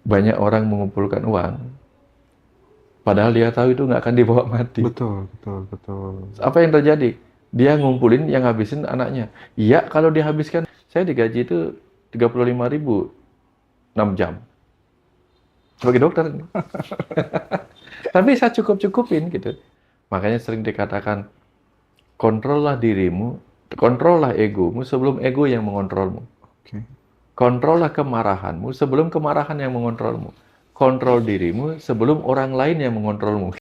banyak orang mengumpulkan uang, padahal dia tahu itu nggak akan dibawa mati. Betul, betul, betul. Apa yang terjadi? Dia ngumpulin yang habisin anaknya. Iya, kalau dihabiskan, saya digaji itu 35.000 6 jam sebagai dokter. Tapi saya cukup-cukupin gitu. Makanya sering dikatakan, kontrollah dirimu, kontrollah egomu sebelum ego yang mengontrolmu. Oke. Kontrollah kemarahanmu sebelum kemarahan yang mengontrolmu. Kontrol dirimu sebelum orang lain yang mengontrolmu.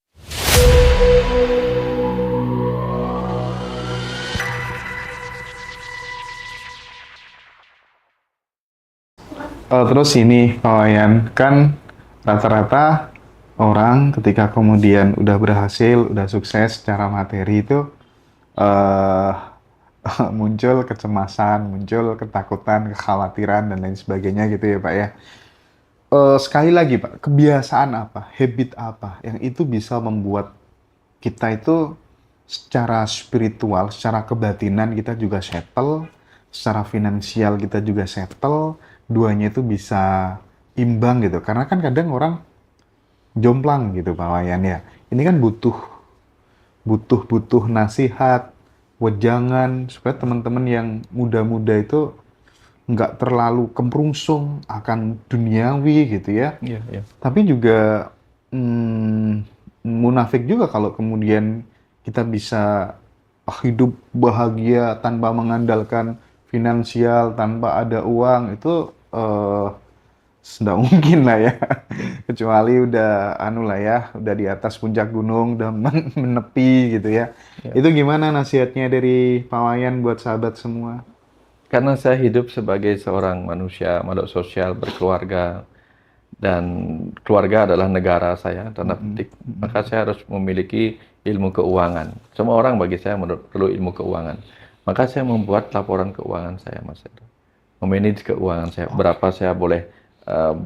Terus ini Pak Wayan, kan rata-rata orang ketika kemudian udah berhasil, udah sukses secara materi itu eh muncul kecemasan, muncul ketakutan, kekhawatiran dan lain sebagainya gitu ya Pak ya. Sekali lagi Pak, kebiasaan apa, habit apa yang itu bisa membuat kita itu secara spiritual, secara kebatinan kita juga settle, secara finansial kita juga settle, duanya itu bisa imbang gitu. Karena kan kadang orang jomplang gitu Pak Wayan ya. Ini kan butuh butuh butuh nasihat, wejangan supaya teman-teman yang muda-muda itu nggak terlalu kemrungsung akan duniawi gitu ya. Iya, iya. Tapi juga munafik juga kalau kemudian kita bisa hidup bahagia tanpa mengandalkan finansial, tanpa ada uang itu nggak mungkin lah ya. Kecuali udah anu lah ya, udah di atas puncak gunung, udah menepi gitu ya. Iya. Itu gimana nasihatnya dari Pak Wayan buat sahabat semua? Karena saya hidup sebagai seorang manusia, makhluk sosial, berkeluarga, dan keluarga adalah negara saya, tanda Mm-mm, petik. mm-mm. Maka saya harus memiliki ilmu keuangan. Semua orang bagi saya perlu ilmu keuangan. Maka saya membuat laporan keuangan saya, Mas Hendra. Memanage keuangan saya. Oke. Berapa saya boleh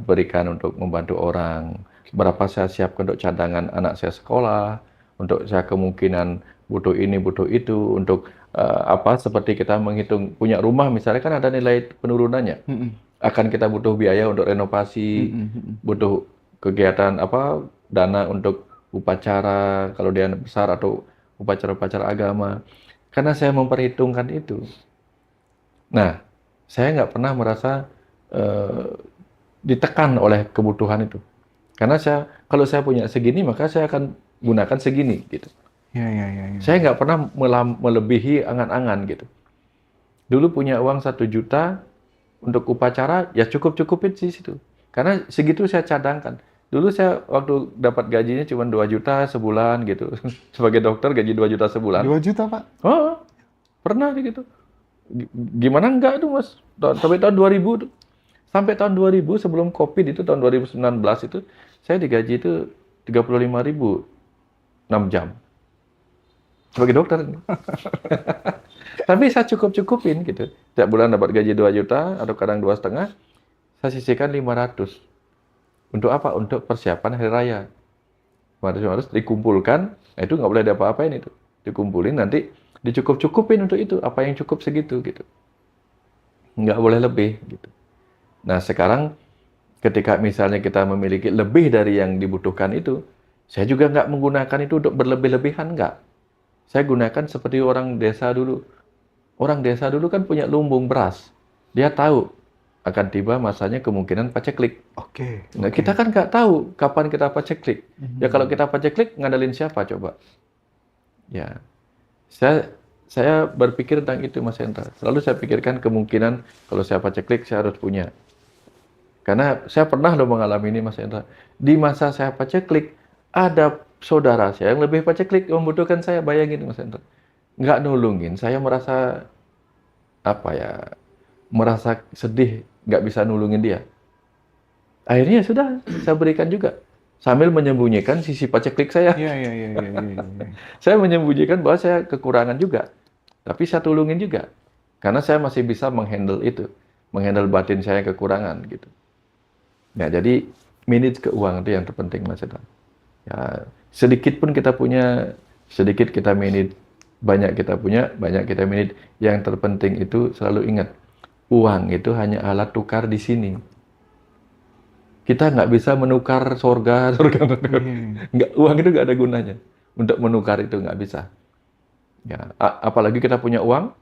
berikan untuk membantu orang, berapa saya siapkan untuk cadangan anak saya sekolah, untuk saya kemungkinan butuh ini, butuh itu, untuk apa seperti kita menghitung punya rumah misalnya kan ada nilai penurunannya. Mm-mm, Akan kita butuh biaya untuk renovasi, mm-mm, mm-mm. butuh kegiatan apa dana untuk upacara kalau dia besar atau upacara-upacara agama. Karena saya memperhitungkan itu. Nah, saya nggak pernah merasa eh, ditekan oleh kebutuhan itu. Karena kalau saya punya segini, maka saya akan gunakan segini gitu. Ya, ya, ya, ya, Saya ya. nggak pernah melebihi angan-angan gitu. Dulu punya uang 1 juta untuk upacara, ya cukup-cukupin sih situ. Karena segitu saya cadangkan. Dulu saya waktu dapat gajinya cuma 2 juta sebulan gitu. Sebagai dokter gaji 2 juta sebulan. 2 juta, Pak? Oh, pernah gitu. Gimana enggak tuh Mas? Sampai tahun 2000 tuh. Sampai tahun 2000 sebelum Covid itu tahun 2019 itu saya digaji itu 35.000 6 jam sebagai dokter. Tapi saya cukup-cukupin gitu. Setiap bulan dapat gaji 2 juta atau kadang 2,5, saya sisihkan 500. Untuk apa? Untuk persiapan hari raya. 500 dikumpulkan, nah itu nggak boleh diapa-apain itu. Dikumpulin nanti dicukup-cukupin untuk itu, apa yang cukup segitu gitu. Nggak boleh lebih gitu. Nah, sekarang ketika misalnya kita memiliki lebih dari yang dibutuhkan itu, saya juga nggak menggunakan itu untuk berlebih-lebihan, nggak. Saya gunakan seperti orang desa dulu. Orang desa dulu kan punya lumbung beras. Dia tahu akan tiba masanya kemungkinan paceklik. Oke, Nah, oke. kita kan nggak tahu kapan kita paceklik. Ya kalau Mhm. kita paceklik, ngandelin siapa coba? Ya, saya berpikir tentang itu Mas Hendra. Selalu saya pikirkan kemungkinan kalau saya paceklik, saya harus punya. Karena saya pernah loh mengalami ini Mas Hendra. Di masa saya paceklik, ada saudara saya yang lebih paceklik membutuhkan saya. Bayangin Mas Hendra. Nggak nulungin, saya merasa apa ya, merasa sedih nggak bisa nulungin dia. Akhirnya sudah, saya berikan juga. Sambil menyembunyikan sisi paceklik saya. Iya, iya, iya, iya, iya, iya, iya. Saya menyembunyikan bahwa saya kekurangan juga. Tapi saya tulungin juga. Karena saya masih bisa menghandle itu. Menghandle batin saya yang kekurangan gitu. Nah, jadi manage keuangan itu yang terpenting Mas Hendra. Ya, sedikit pun kita punya, sedikit kita manage, banyak kita punya, banyak kita manage. Yang terpenting itu selalu ingat, uang itu hanya alat tukar di sini. Kita nggak bisa menukar surga, nggak, uang itu nggak ada gunanya. Untuk menukar itu nggak bisa. Ya, apalagi kita punya uang,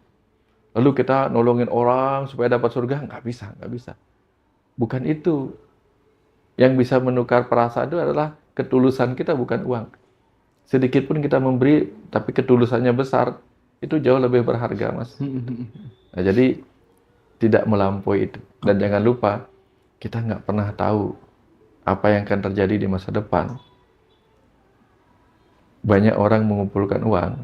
lalu kita nolongin orang supaya dapat surga, nggak bisa, nggak bisa. Bukan itu. Yang bisa menukar perasaan itu adalah ketulusan kita, bukan uang. Sedikit pun kita memberi, tapi ketulusannya besar, itu jauh lebih berharga, Mas. Nah, jadi tidak melampaui itu. Dan jangan lupa, kita nggak pernah tahu apa yang akan terjadi di masa depan. Banyak orang mengumpulkan uang,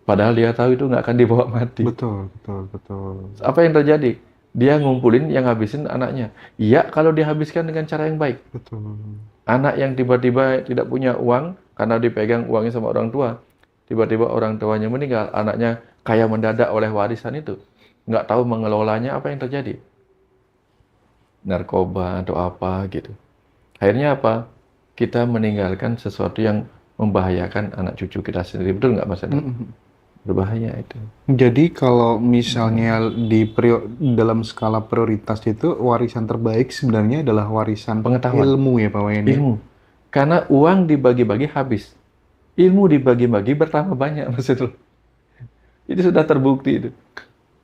padahal dia tahu itu nggak akan dibawa mati. Betul, betul, betul. Apa yang terjadi? Dia ngumpulin, yang habisin anaknya. Iya, kalau dihabiskan dengan cara yang baik. Betul. Anak yang tiba-tiba tidak punya uang, karena dipegang uangnya sama orang tua, tiba-tiba orang tuanya meninggal, anaknya kaya mendadak oleh warisan itu. Nggak tahu mengelolanya, apa yang terjadi? Narkoba atau apa gitu. Akhirnya apa? Kita meninggalkan sesuatu yang membahayakan anak cucu kita sendiri. Betul nggak, Mas Hendra? Berbahaya itu. Jadi kalau misalnya dalam skala prioritas itu warisan terbaik sebenarnya adalah warisan Pengetahuan, ilmu ya Pak Wayan ya? ilmu. Karena uang dibagi-bagi habis. Ilmu dibagi-bagi bertambah banyak, Mas Hendra. Itu sudah terbukti itu.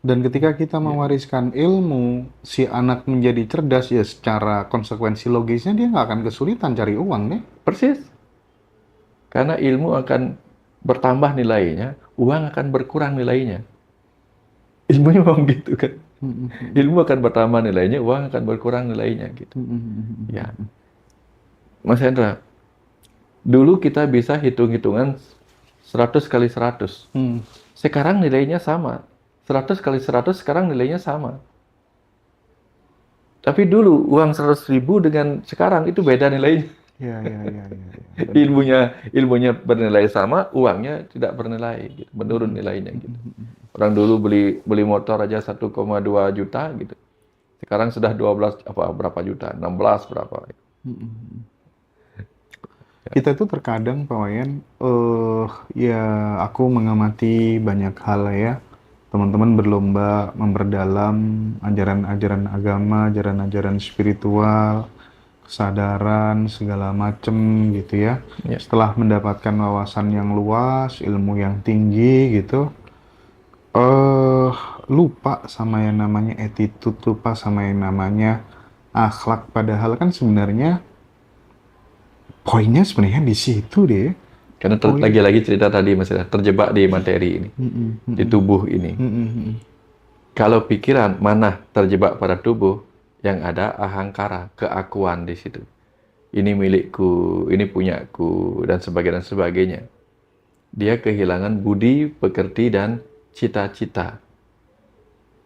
Dan ketika kita mewariskan ilmu, si anak menjadi cerdas ya secara konsekuensi logisnya dia nggak akan kesulitan cari uang deh. Persis. Karena ilmu akan bertambah nilainya, uang akan berkurang nilainya. Ilmunya memang gitu kan. Ilmu akan bertambah nilainya, uang akan berkurang nilainya gitu. Ya, Mas Hendra, dulu kita bisa hitung-hitungan 100 kali 100. Sekarang nilainya sama. 100 kali 100 sekarang nilainya sama. Tapi dulu uang 100.000 dengan sekarang itu beda nilainya. Ya. Ilmunya bernilai sama, uangnya tidak bernilai, gitu. Menurun nilainya gitu. Orang dulu beli motor aja 1,2 juta gitu. Sekarang sudah 12 berapa juta? 16 berapa. Kita tuh terkadang Pak Wayan, ya aku mengamati banyak hal ya. Teman-teman berlomba memperdalam ajaran-ajaran agama, ajaran-ajaran spiritual, kesadaran, segala macem gitu ya. Ya. Setelah mendapatkan wawasan yang luas, ilmu yang tinggi gitu, lupa sama yang namanya attitude, lupa sama yang namanya akhlak. Padahal kan sebenarnya poinnya sebenarnya di situ deh. Karena lagi-lagi cerita tadi Mas, terjebak di materi ini, di tubuh ini. Kalau pikiran mana terjebak pada tubuh, yang ada ahangkara, keakuan di situ. Ini milikku, ini punyaku, dan sebagainya. Dia kehilangan budi, pekerti, dan cita-cita.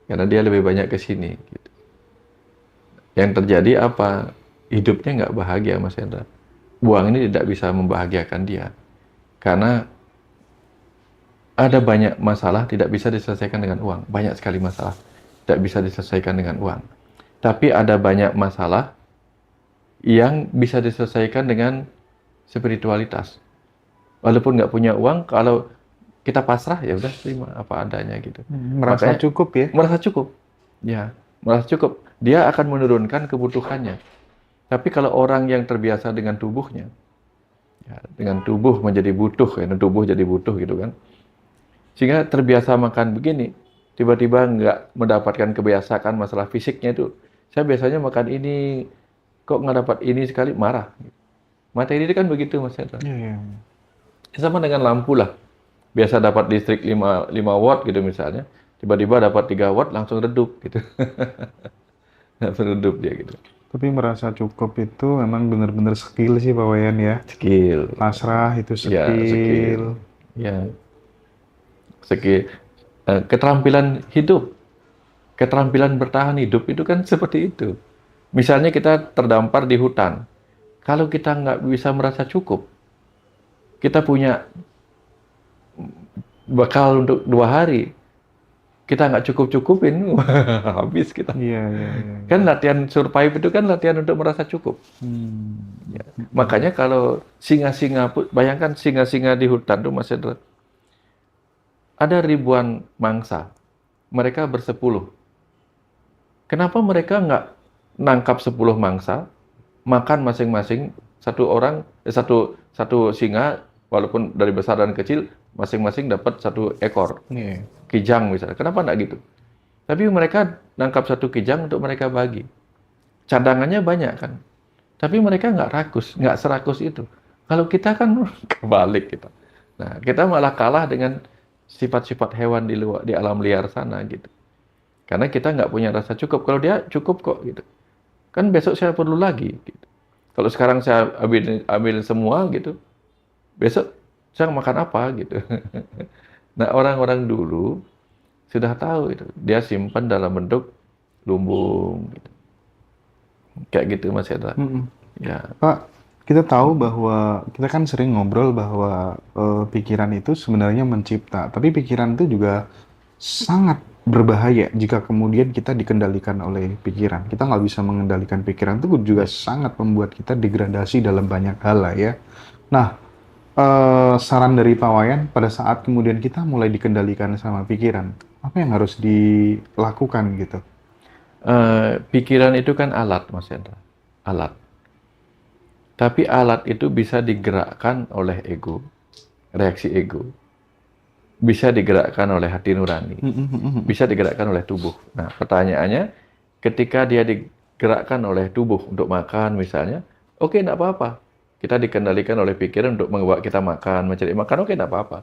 Karena dia lebih banyak ke sini. Gitu. Yang terjadi apa? Hidupnya nggak bahagia, Mas Hendra. Uang ini tidak bisa membahagiakan dia. Karena ada banyak masalah tidak bisa diselesaikan dengan uang. Banyak sekali masalah tidak bisa diselesaikan dengan uang. Tapi ada banyak masalah yang bisa diselesaikan dengan spiritualitas. Walaupun nggak punya uang, kalau kita pasrah ya udah terima apa adanya gitu. Merasa cukup ya? Merasa cukup. Ya, merasa cukup. Dia akan menurunkan kebutuhannya. Tapi kalau orang yang terbiasa dengan tubuhnya, ya, dengan tubuh menjadi butuh, ya, tubuh jadi butuh gitu kan. Sehingga terbiasa makan begini, tiba-tiba nggak mendapatkan kebiasaan masalah fisiknya itu. Saya biasanya makan ini, kok nggak dapat ini sekali, marah. Materi ini kan begitu, Mas Hendra. Iya. Sama dengan lampu lah. Biasa dapat listrik 5 watt gitu misalnya, tiba-tiba dapat 3 watt langsung redup gitu. Langsung redup dia gitu. Tapi merasa cukup itu memang benar-benar skill sih Pak Wayan ya. Skill. Pasrah itu skill. Ya, skill. Ya. Skill. Keterampilan hidup. Keterampilan bertahan hidup itu kan seperti itu. Misalnya kita terdampar di hutan. Kalau kita nggak bisa merasa cukup, kita punya bekal untuk 2 hari, kita nggak cukup-cukupin, habis kita. Iya. Kan latihan survive itu kan latihan untuk merasa cukup. Ya. Makanya kalau singa-singa, bayangkan singa-singa di hutan tuh Mas Hendra, ada ribuan mangsa, mereka bersepuluh. Kenapa mereka nangkap 10 mangsa, makan masing-masing satu singa, walaupun dari besar dan kecil, masing-masing dapat 1 ekor Iya. kijang misalnya. Kenapa enggak gitu? Tapi mereka nangkap 1 kijang untuk mereka bagi. Cadangannya banyak kan. Tapi mereka nggak rakus, nggak serakus itu. Kalau kita kan kebalik kita. Nah, kita malah kalah dengan sifat-sifat hewan di luar, di alam liar sana gitu. Karena kita nggak punya rasa cukup. Kalau dia cukup kok gitu. Kan besok saya perlu lagi gitu. Kalau sekarang saya ambil semua gitu, besok saya makan apa gitu. Nah, orang-orang dulu sudah tahu itu. Dia simpan dalam bentuk lumbung gitu. Kayak gitu Mas Hendra. Mm-mm. Ya. Pak, kita tahu bahwa kita kan sering ngobrol bahwa pikiran itu sebenarnya mencipta, tapi pikiran itu juga sangat berbahaya jika kemudian kita dikendalikan oleh pikiran. Kita nggak bisa mengendalikan pikiran, itu juga sangat membuat kita degradasi dalam banyak hal lah ya. Nah, saran dari Pak Wayan pada saat kemudian kita mulai dikendalikan sama pikiran, apa yang harus dilakukan gitu? Pikiran itu kan alat, Mas Hendra. Alat. Tapi alat itu bisa digerakkan oleh ego, reaksi ego. Bisa digerakkan oleh hati nurani. Bisa digerakkan oleh tubuh. Nah, pertanyaannya, ketika dia digerakkan oleh tubuh untuk makan misalnya, oke, enggak apa-apa. Kita dikendalikan oleh pikiran untuk membawa kita makan, mencari makan, oke, enggak apa-apa.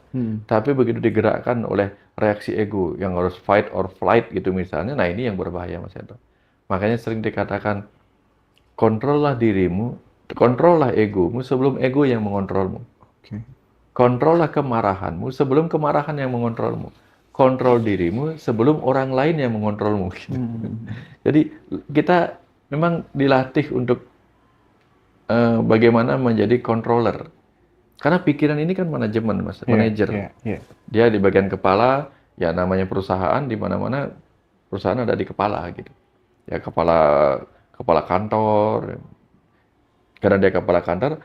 Tapi begitu digerakkan oleh reaksi ego yang harus fight or flight gitu misalnya, nah ini yang berbahaya, Mas Hendra. Makanya sering dikatakan, kontrollah dirimu, kontrollah egomu sebelum ego yang mengontrolmu. Oke. Kontrollah kemarahanmu sebelum kemarahan yang mengontrolmu. Kontrol dirimu sebelum orang lain yang mengontrolmu. Jadi kita memang dilatih untuk bagaimana menjadi controller. Karena pikiran ini kan manajemen, Mas, manajer. Dia di bagian kepala, ya namanya perusahaan, di mana-mana perusahaan ada di kepala gitu. Ya kepala kantor. Karena dia kepala kantor,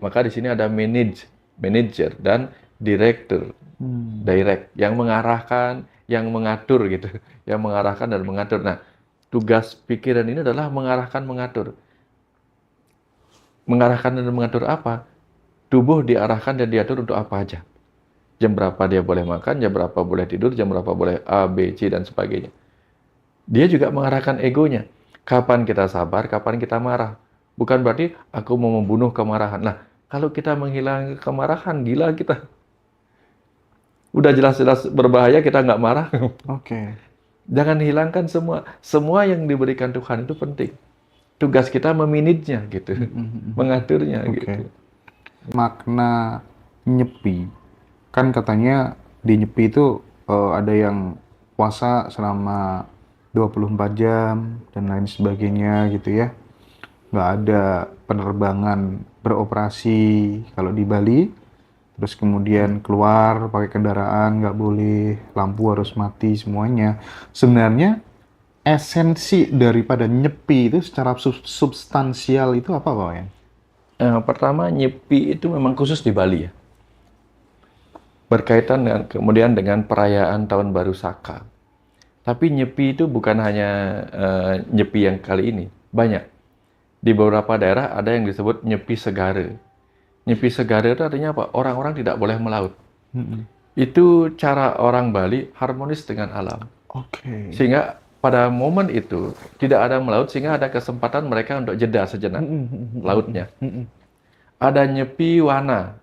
maka di sini ada manager dan direktur. Direct yang mengarahkan, yang mengatur gitu. Yang mengarahkan dan mengatur. Nah, tugas pikiran ini adalah mengarahkan, mengatur. Mengarahkan dan mengatur apa? Tubuh diarahkan dan diatur untuk apa aja. Jam berapa dia boleh makan, jam berapa boleh tidur, jam berapa boleh A, B, C, dan sebagainya. Dia juga mengarahkan egonya. Kapan kita sabar, kapan kita marah. Bukan berarti aku mau membunuh kemarahan. Nah, kalau kita menghilangkan kemarahan, gila kita. Udah jelas-jelas berbahaya, kita nggak marah. Oke. Jangan hilangkan semua. Semua yang diberikan Tuhan itu penting. Tugas kita memanagenya gitu. Mengaturnya gitu. Makna nyepi. Kan katanya di nyepi itu ada yang puasa selama 24 jam dan lain sebagainya gitu ya. Nggak ada penerbangan beroperasi kalau di Bali. Terus kemudian keluar pakai kendaraan nggak boleh, lampu harus mati semuanya. Sebenarnya esensi daripada nyepi itu secara substansial itu apa, Pak Wayan? Pertama, nyepi itu memang khusus di Bali ya. Berkaitan dengan kemudian dengan perayaan Tahun Baru Saka. Tapi nyepi itu bukan hanya nyepi yang kali ini, banyak. Di beberapa daerah ada yang disebut nyepi segara. Nyepi segara itu artinya apa? Orang-orang tidak boleh melaut. Itu cara orang Bali harmonis dengan alam. Oke. Sehingga pada momen itu tidak ada melaut, sehingga ada kesempatan mereka untuk jeda sejenak lautnya. Ada nyepi wana.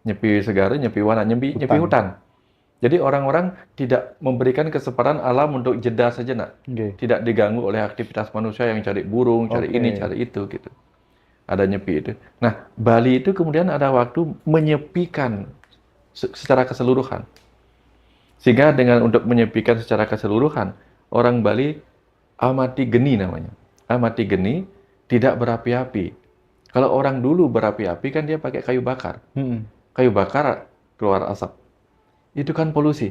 Nyepi segara, nyepi wana, nyepi hutan. Jadi orang-orang tidak memberikan kesempatan alam untuk jeda sejenak. Tidak diganggu oleh aktivitas manusia yang cari burung, cari ini, cari itu gitu. Ada nyepi itu. Nah, Bali itu kemudian ada waktu menyepikan secara keseluruhan. Sehingga dengan untuk menyepikan secara keseluruhan, orang Bali amati geni namanya. Amati geni, tidak berapi-api. Kalau orang dulu berapi-api kan dia pakai kayu bakar. Kayu bakar keluar asap. Itu kan polusi.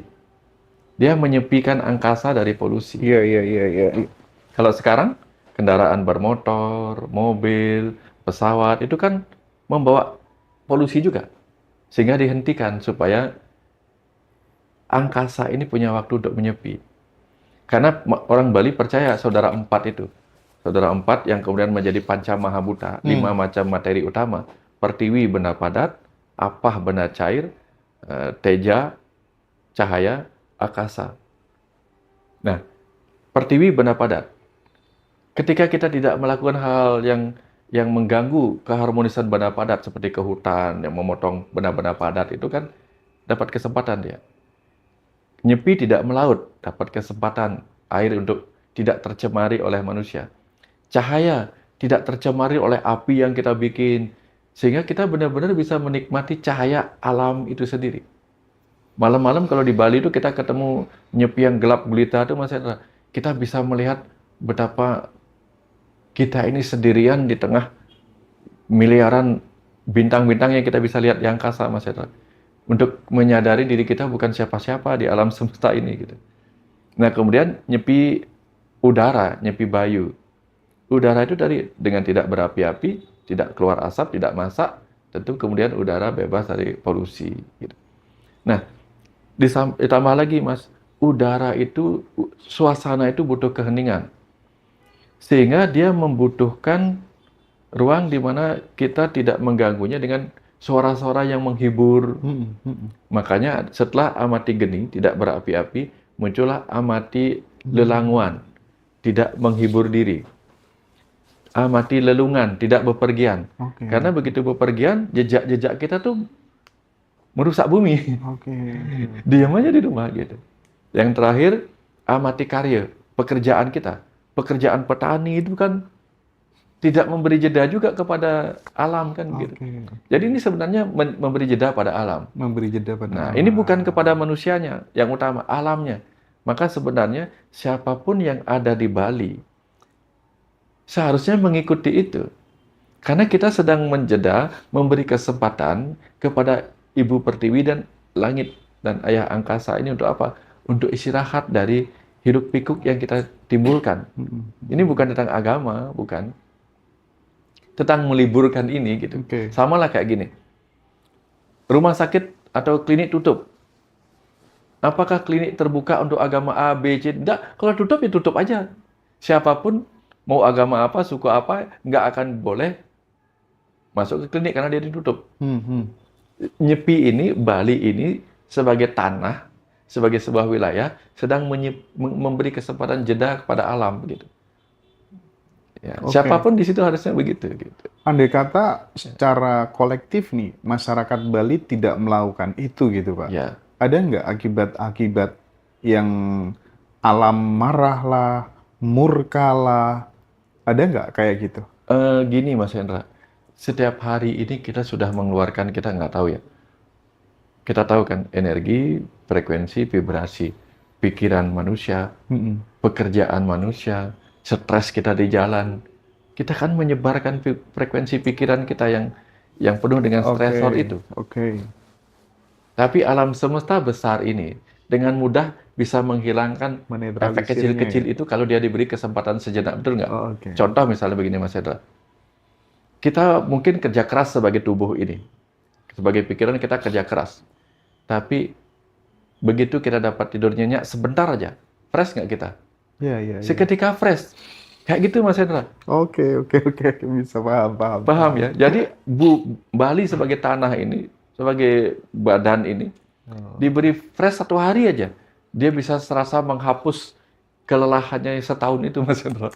Dia menyepikan angkasa dari polusi. Iya. Kalau sekarang kendaraan bermotor, mobil, pesawat itu kan membawa polusi juga. Sehingga dihentikan supaya angkasa ini punya waktu untuk menyepi. Karena orang Bali percaya saudara empat itu. Saudara, 4 yang kemudian menjadi panca mahabhuta, 5 macam materi utama. Pertiwi benda padat, apah benda cair, teja, cahaya, akasa. Nah, pertiwi benda padat. Ketika kita tidak melakukan hal yang mengganggu keharmonisan benda padat seperti ke hutan yang memotong benda-benda padat, itu kan dapat kesempatan dia. Nyepi tidak melaut, dapat kesempatan air untuk tidak tercemari oleh manusia. Cahaya tidak tercemari oleh api yang kita bikin, sehingga kita benar-benar bisa menikmati cahaya alam itu sendiri. Malam-malam kalau di Bali itu kita ketemu nyepi yang gelap gulita itu, Mas Hendra, kita bisa melihat betapa kita ini sendirian di tengah miliaran bintang-bintang yang kita bisa lihat di angkasa, Mas Hendra. Untuk menyadari diri kita bukan siapa-siapa di alam semesta ini gitu. Nah, kemudian nyepi udara, nyepi bayu. Udara itu dengan tidak berapi-api, tidak keluar asap, tidak masak, tentu kemudian udara bebas dari polusi gitu. Nah, ditambah lagi, Mas, udara itu, suasana itu butuh keheningan. Sehingga dia membutuhkan ruang di mana kita tidak mengganggunya dengan suara-suara yang menghibur. Makanya setelah amati geni, tidak berapi-api, muncullah amati lelanguan, tidak menghibur diri. Amati lelungan, tidak bepergian. Karena begitu bepergian, jejak-jejak kita tuh merusak bumi. Diam aja di rumah gitu. Yang terakhir, amati karya, pekerjaan kita. Pekerjaan petani itu kan tidak memberi jeda juga kepada alam kan gitu. Jadi ini sebenarnya memberi jeda pada alam. Memberi jeda pada Nah, alam. ini bukan kepada manusianya yang utama, alamnya. Maka sebenarnya siapapun yang ada di Bali seharusnya mengikuti itu. Karena kita sedang menjeda, memberi kesempatan kepada Ibu Pertiwi dan langit dan Ayah Angkasa ini untuk apa? Untuk istirahat dari hiruk pikuk yang kita timbulkan. Ini bukan tentang agama, bukan. Tentang meliburkan ini gitu. Sama lah kayak gini. Rumah sakit atau klinik tutup. Apakah klinik terbuka untuk agama A, B, C? Enggak, kalau tutup ya tutup aja. Siapapun mau agama apa, suku apa, nggak akan boleh masuk ke klinik karena dia ditutup. Nyepi ini, Bali ini sebagai tanah, sebagai sebuah wilayah, sedang memberi kesempatan jeda kepada alam begitu. Ya, siapapun di situ harusnya begitu. Gitu. Andai kata secara kolektif nih, masyarakat Bali tidak melakukan itu gitu Pak. Ya. Ada nggak akibat-akibat yang alam marah lah, murka lah, ada nggak kayak gitu? Gini Mas Hendra, setiap hari ini kita sudah mengeluarkan, kita nggak tahu ya. Kita tahu kan energi, frekuensi, vibrasi, pikiran manusia, pekerjaan manusia, stres kita di jalan. Kita kan menyebarkan frekuensi pikiran kita yang penuh dengan stresor itu. Tapi alam semesta besar ini dengan mudah bisa menghilangkan efek kecil-kecil itu kalau dia diberi kesempatan sejenak, betul nggak? Contoh misalnya begini Mas Hendra. Kita mungkin kerja keras sebagai tubuh ini. Sebagai pikiran kita kerja keras. Tapi begitu kita dapat tidur nyenyak sebentar aja, fresh nggak kita? Iya. Seketika fresh. Kayak gitu Mas Hendra. Oke. Bisa paham. Paham ya? Jadi Bali sebagai tanah ini, sebagai badan ini, diberi fresh 1 hari aja. Dia bisa serasa menghapus kelelahannya setahun itu Mas Hendra.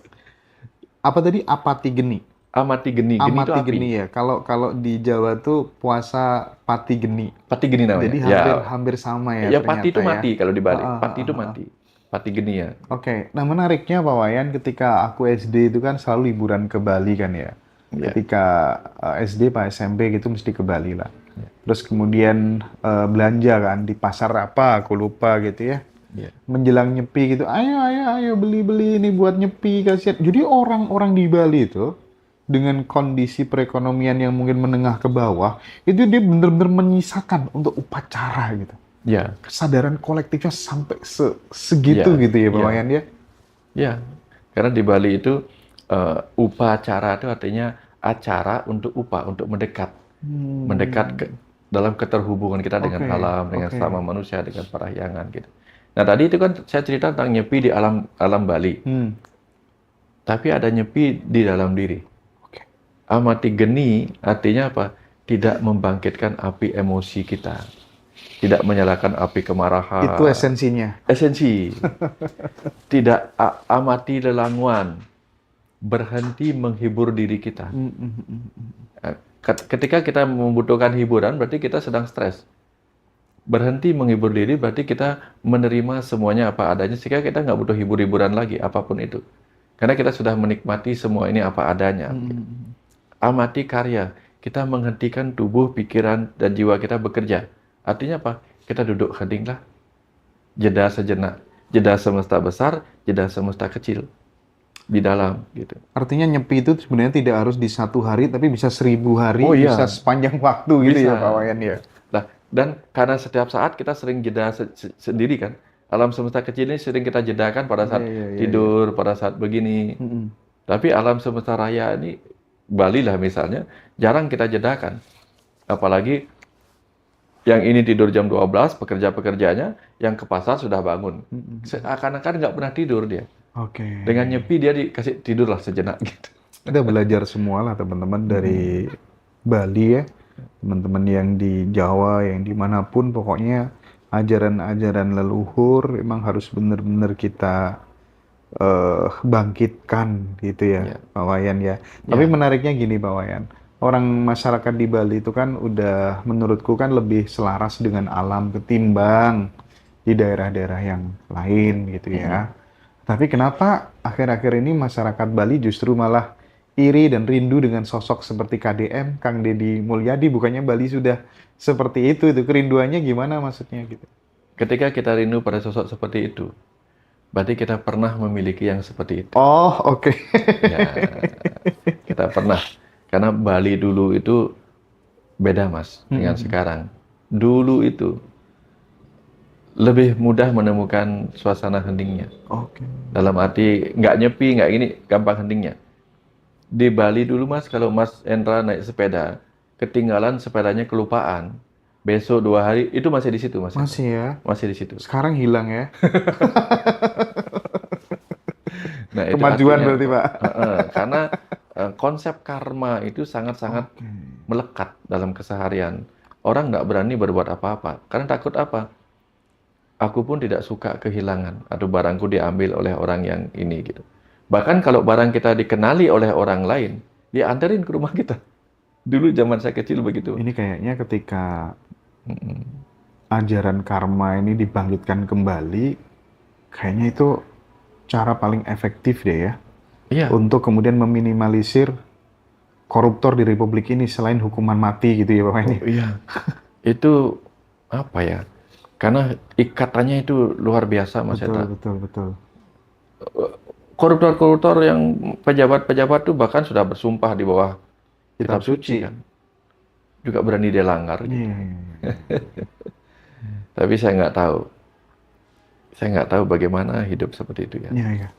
Apa tadi? Apati geni? Amati geni. Geni itu api. Geni ya. Kalau di Jawa tuh puasa pati geni. Pati geni namanya. Jadi hampir sama ya. Ya pati itu mati kalau di Bali. Pati itu mati. Pati geni ya. Nah menariknya Pak Wayan, ketika aku SD itu kan selalu liburan ke Bali kan ya. Ketika SD Pak SMP gitu mesti ke Bali lah. Terus kemudian belanja kan di pasar apa aku lupa gitu ya. Menjelang nyepi gitu, ayo beli ini buat nyepi kasihan. Jadi orang-orang di Bali itu dengan kondisi perekonomian yang mungkin menengah ke bawah, itu dia benar-benar menyisakan untuk upacara gitu. Ya. Kesadaran kolektifnya sampai segitu gitu ya Pak Wayan ya. Ya, karena di Bali itu upacara itu artinya acara untuk untuk mendekat. Mendekat dalam keterhubungan kita dengan alam, dengan sama manusia, dengan parahyangan gitu. Nah tadi itu kan saya cerita tentang nyepi di alam Bali. tapi ada nyepi di dalam diri. Oke. Amati geni artinya apa? Tidak membangkitkan api emosi kita. Tidak menyalakan api kemarahan. Itu esensinya. Esensi. Tidak amati lelanguan. Berhenti menghibur diri kita. Ketika kita membutuhkan hiburan, berarti kita sedang stres. Berhenti menghibur diri, berarti kita menerima semuanya apa adanya, sehingga kita nggak butuh hibur-hiburan lagi, apapun itu. Karena kita sudah menikmati semua ini apa adanya. Amati karya. Kita menghentikan tubuh, pikiran, dan jiwa kita bekerja. Artinya apa? Kita duduk heninglah. Jeda sejenak. Jeda semesta besar, jeda semesta kecil. Di dalam, gitu. Artinya nyepi itu sebenarnya tidak harus di 1 hari, tapi bisa 1000 hari, Oh, iya. bisa sepanjang waktu gitu Bisa. ya Pak Wayan ya. Nah, dan karena setiap saat kita sering jeda sendiri kan. Alam semesta kecil ini sering kita jedakan pada saat tidur, pada saat begini. Tapi alam semesta raya ini, Bali lah misalnya, jarang kita jedakan. Apalagi yang ini tidur jam 12, pekerja-pekerjanya, yang ke pasar sudah bangun. Seakan-akan nggak pernah tidur dia. Oke. Dengan nyepi dia dikasih tidurlah sejenak gitu. Kita belajar semua lah teman-teman dari Bali ya. Teman-teman yang di Jawa, yang dimanapun, pokoknya ajaran-ajaran leluhur memang harus benar-benar kita bangkitkan gitu ya, Pak Wayan ya. Tapi menariknya gini Pak Wayan, orang masyarakat di Bali itu kan udah menurutku kan lebih selaras dengan alam ketimbang di daerah-daerah yang lain gitu ya. Tapi kenapa akhir-akhir ini masyarakat Bali justru malah iri dan rindu dengan sosok seperti KDM, Kang Deddy Mulyadi? Bukannya Bali sudah seperti itu kerinduannya gimana maksudnya gitu? Ketika kita rindu pada sosok seperti itu, berarti kita pernah memiliki yang seperti itu. Oh, oke. Ya, kita pernah. Karena Bali dulu itu beda, Mas, dengan sekarang. Dulu itu lebih mudah menemukan suasana heningnya. Oke. Dalam arti nggak nyepi, nggak ini, gampang heningnya. Di Bali dulu, Mas, kalau Mas Endra naik sepeda, ketinggalan sepedanya kelupaan, besok 2 hari, itu masih di situ, Mas. Masih ya? Masih di situ. Sekarang hilang ya? Nah, itu Kemajuan artinya, berarti, Pak. karena konsep karma itu sangat-sangat melekat dalam keseharian. Orang nggak berani berbuat apa-apa. Karena takut apa? Aku pun tidak suka kehilangan atau barangku diambil oleh orang yang ini gitu. Bahkan kalau barang kita dikenali oleh orang lain, dia anterin ke rumah kita. Dulu zaman saya kecil begitu. Ini kayaknya ketika ajaran karma ini dibangkitkan kembali, kayaknya itu cara paling efektif deh ya. Iya. Untuk kemudian meminimalisir koruptor di Republik ini selain hukuman mati gitu ya Pak ini. Oh, iya. Itu apa ya? Karena ikatannya itu luar biasa, Mas Endra. Betul. Koruptor-koruptor yang pejabat-pejabat itu bahkan sudah bersumpah di bawah kitab suci kan. Juga berani dia langgar. Gitu. Tapi saya nggak tahu. Saya nggak tahu bagaimana hidup seperti itu ya. Iya.